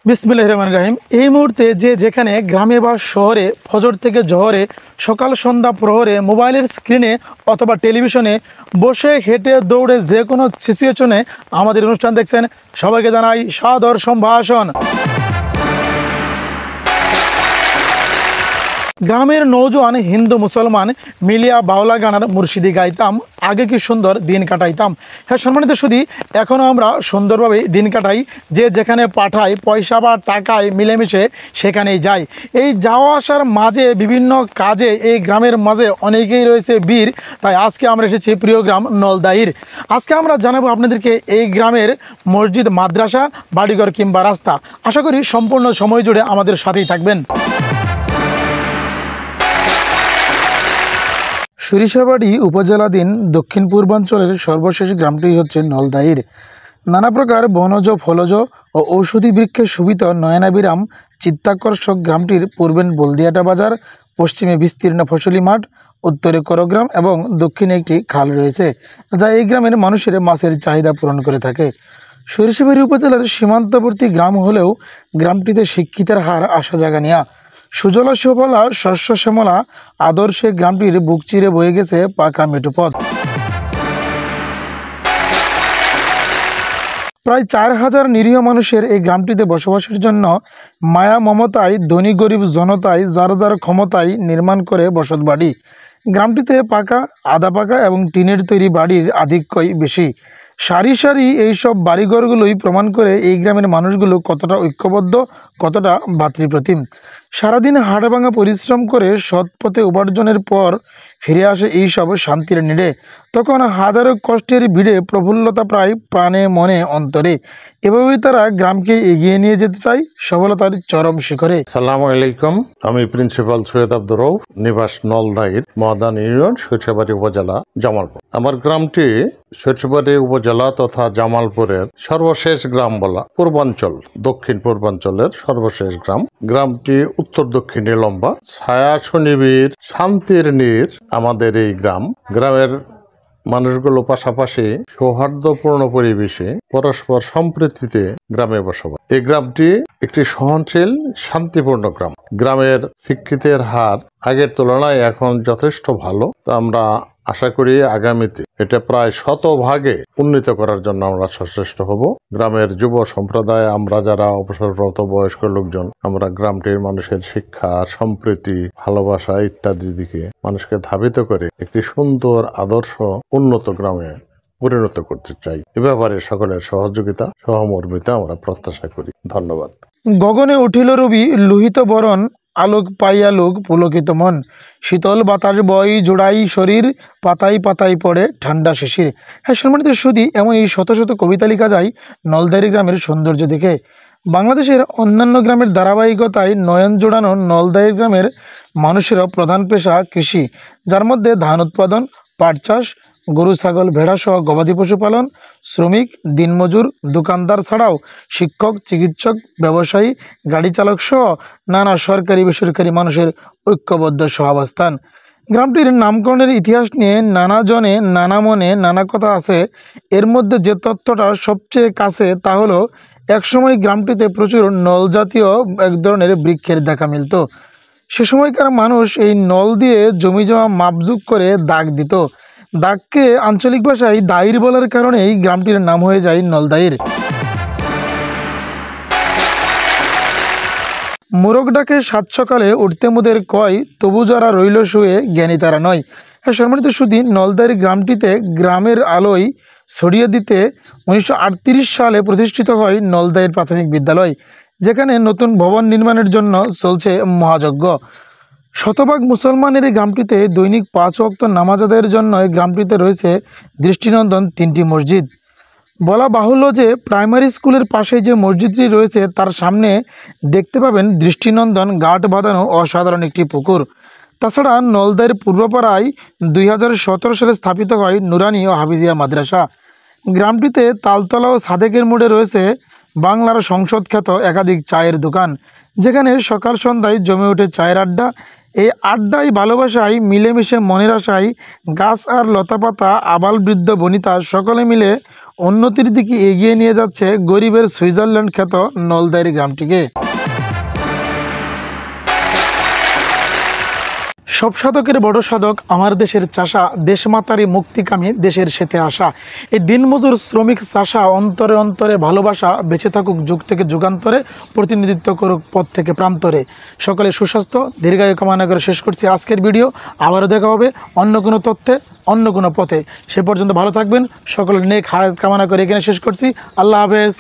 বিসমিল্লাহির রহমানির রহিম। এই মুহূর্তে যে যেখানে গ্রামে বা শহরে ফজর থেকে জোহরে সকাল সন্ধ্যা প্রহরে মোবাইলের স্ক্রিনে অথবা টেলিভিশনে বসে হেঁটে দৌড়ে যে কোনো সিচুয়েশনে আমাদের অনুষ্ঠান দেখছেন, সবাইকে জানাই সাদর সম্ভাষণ। গ্রামের নৌজওয়ান হিন্দু মুসলমান মিলিয়া বাউলা গানার মুর্শিদি গাইতাম, আগে কি সুন্দর দিন কাটাইতাম। হ্যাঁ সম্মানিত সুধী, এখনও আমরা সুন্দরভাবে দিন কাটাই। যে যেখানে পাঠাই পয়সা বা টাকায় মিলেমিশে সেখানেই যাই। এই যাওয়া আসার মাঝে বিভিন্ন কাজে এই গ্রামের মাঝে অনেকেই রয়েছে বীর। তাই আজকে আমরা এসেছি প্রিয় গ্রাম নলদাইর। আজকে আমরা জানাবো আপনাদেরকে এই গ্রামের মসজিদ, মাদ্রাসা, বাড়িঘর কিংবা রাস্তা। আশা করি সম্পূর্ণ সময় জুড়ে আমাদের সাথেই থাকবেন। সরিষাবাড়ি উপজেলাধীন দক্ষিণ পূর্বাঞ্চলের সর্বশেষ গ্রামটি হচ্ছে নলদাইর। নানা প্রকার বনজ, ফলজ ও ঔষধি বৃক্ষের শোভিত নয়নাবিরাম চিত্তাকর্ষক গ্রামটির পূর্বে বলদিয়াটা বাজার, পশ্চিমে বিস্তীর্ণ ফসলি মাঠ, উত্তরে করগ্রাম এবং দক্ষিণে একটি খাল রয়েছে, যা এই গ্রামের মানুষের মাছের চাহিদা পূরণ করে থাকে। সরিষাবাড়ি উপজেলার সীমান্তবর্তী গ্রাম হলেও গ্রামটিতে শিক্ষিতের হার আশা জাগানিয়া। সুজলা সুফলা শস্য শ্যামলা আদর্শে গ্রামটির বুক চিরে বয়ে গেছে পাকা মেঠো পথ। প্রায় 4000 নিরীহ মানুষের এই গ্রামটিতে বসবাসের জন্য মায়া মমতায় ধনী গরিব জনতায় যার যার ক্ষমতায় নির্মাণ করে বসত বাড়ি। গ্রামটিতে পাকা, আধা পাকা এবং টিনের তৈরি বাড়ির আধিক্যই বেশি। সারি সারি এইসব বাড়িঘরগুলোই প্রমাণ করে এই গ্রামের মানুষগুলো কতটা ঐক্যবদ্ধ, কতটা ভাতৃপ্রতিম। সারাদিন হাড়ভাঙা পরিশ্রম করে সৎ পথে উপার্জনের পর ফিরে আসে এইসব শান্তির নিড়ে। তখন হাজারো কষ্টের ভিড়ে প্রফুল্লতা প্রায় প্রাণে মনে অন্তরে। এভাবেই তারা গ্রামকে এগিয়ে নিয়ে যেতে চায় সফলতার চরম শিখরে। আসসালামু আলাইকুম, আমি প্রিন্সিপাল সৈয়দ আব্দুর রউফ, নিবাস নলদাইর, মহাদান ইউনিয়ন, সরিষাবাড়ি উপজেলা, জামালপুর। আমার গ্রামটি সরিষাবাড়ি উপজেলা তথা জামালপুরের সর্বশেষ গ্রাম বলা পূর্বাঞ্চল, দক্ষিণ পূর্বাঞ্চলের সর্বশেষ গ্রাম। গ্রামটি উত্তর দক্ষিণে লম্বা, ছায়া সুনিবিড়, শান্তির নীড় আমাদের এই গ্রাম। গ্রামের মানুষগুলো পাশাপাশি সৌহার্দ্যপূর্ণ পরিবেশে পরস্পর সম্প্রীতিতে গ্রামে বসবাস। এই গ্রামটি একটি সহনশীল, শান্তিপূর্ণ গ্রাম। গ্রামের শিক্ষিতের হার আগের তুলনায় এখন যথেষ্ট ভালো। তো আমরা আশা করি আগামীতে এটা প্রায় শতভাগে উন্নীত করার জন্য আমরা সচেষ্ট হব। গ্রামের যুব সম্প্রদায়, আমরা যারা অবসরপ্রাপ্ত বয়স্ক লোকজন, আমরা গ্রামটির মানুষের শিক্ষা, সম্প্রীতি, ভালোবাসা ইত্যাদি দিকে মানুষকে ধাবিত করে একটি সুন্দর আদর্শ উন্নত গ্রামে পরিণত করতে চাই। এ ব্যাপারে সকলের সহযোগিতা, সহমর্মিতা আমরা প্রত্যাশা করি। ধন্যবাদ। গগনে উঠিল রবি লোহিত বরণ, আলোক পাইয়া লোক পুলকিত মন, শীতল বাতাস বয় জোড়াই শরীর, পাতায় পাতায় পড়ে ঠান্ডা শিশির। হ্যাঁ সম্মানিত সুধী, এমন এই শত শত কবিতা লেখা যায় নলদাইর গ্রামের সৌন্দর্য দেখে। বাংলাদেশের অন্যান্য গ্রামের ধারাবাহিকতায় নয়ন জোড়ানো নলদাইর গ্রামের মানুষেরও প্রধান পেশা কৃষি, যার মধ্যে ধান উৎপাদন, পাট চাষ, গরু ছাগল ভেড়া সহ গবাদি পশু পালন, শ্রমিক, দিনমজুর, দোকানদার ছাড়াও শিক্ষক, চিকিৎসক, ব্যবসায়ী, গাড়ি চালক সহ নানা সরকারি বেসরকারি মানুষের ঐক্যবদ্ধ সহাবস্থান। গ্রামটির নামকরণের ইতিহাস নিয়ে নানা জনে নানা মনে নানা কথা আছে। এর মধ্যে যে তথ্যটা সবচেয়ে কাছে তা হলো, একসময় গ্রামটিতে প্রচুর নল জাতীয় এক ধরনের বৃক্ষের দেখা মিলত। সে সময়কার মানুষ এই নল দিয়ে জমি জমা মাপজুক করে দাগ দিত। দাগকে আঞ্চলিক ভাষায় দাইর বলার কারণে এই গ্রামটির নাম হয়ে যায় নলদাইর। মোরগ ডাকে সাত সকালে উঠতে মুদের কয়, তবু যারা রইল শুয়ে জ্ঞানী তারা নয়। হ্যাঁ সম্মানিত সুধী, নলদাইর গ্রামটিতে গ্রামের আলোয় ছড়িয়ে দিতে 1938 সালে প্রতিষ্ঠিত হয় নলদাইর প্রাথমিক বিদ্যালয়, যেখানে নতুন ভবন নির্মাণের জন্য চলছে মহাযজ্ঞ। শতভাগ মুসলমানের এই গ্রামটিতে দৈনিক 5 ওয়াক্ত নামাজ আদায়ের জন্য এই গ্রামটিতে রয়েছে দৃষ্টিনন্দন 3টি মসজিদ। বলা বাহুল্য যে প্রাইমারি স্কুলের পাশে যে মসজিদটি রয়েছে তার সামনে দেখতে পাবেন দৃষ্টিনন্দন গাঁট বাঁধানো অসাধারণ একটি পুকুর। তাছাড়া নলদাইর পূর্বপাড়ায় 2017 সালে স্থাপিত হয় নুরানি ও হাফিজিয়া মাদ্রাসা। গ্রামটিতে তালতলা ও সাদেকের মোড়ে রয়েছে বাংলার সংসদ খ্যাত একাধিক চায়ের দোকান, যেখানে সকাল সন্ধ্যায় জমে ওঠে চায়ের আড্ডা। এই আড্ডায় ভালোবাসায় মিলেমিশে মনের আশায় গাছ আর লতাপাতা আবাল বৃদ্ধ বনিতা সকলে মিলে উন্নতির দিকে এগিয়ে নিয়ে যাচ্ছে গরিবের সুইজারল্যান্ড খ্যাত নলদাইরি গ্রামটিকে। সব সাধকের বড় সাধক আমার দেশের চাষা, দেশমাতারই মুক্তিকামী দেশের সেতে আসা। এই দিনমজুর শ্রমিক চাষা অন্তরে অন্তরে ভালোবাসা বেঁচে থাকুক যুগ থেকে যুগান্তরে, প্রতিনিধিত্ব করুক পথ থেকে প্রান্তরে। সকলে সুস্বাস্থ্য দীর্ঘায়ু কামনা করে শেষ করছি আজকের ভিডিও। আবারও দেখা হবে অন্য কোনো তথ্যে, অন্য কোনো পথে। সে পর্যন্ত ভালো থাকবেন। সকলের নেক হায়াত কামনা করে এখানে শেষ করছি। আল্লাহ হাফেজ।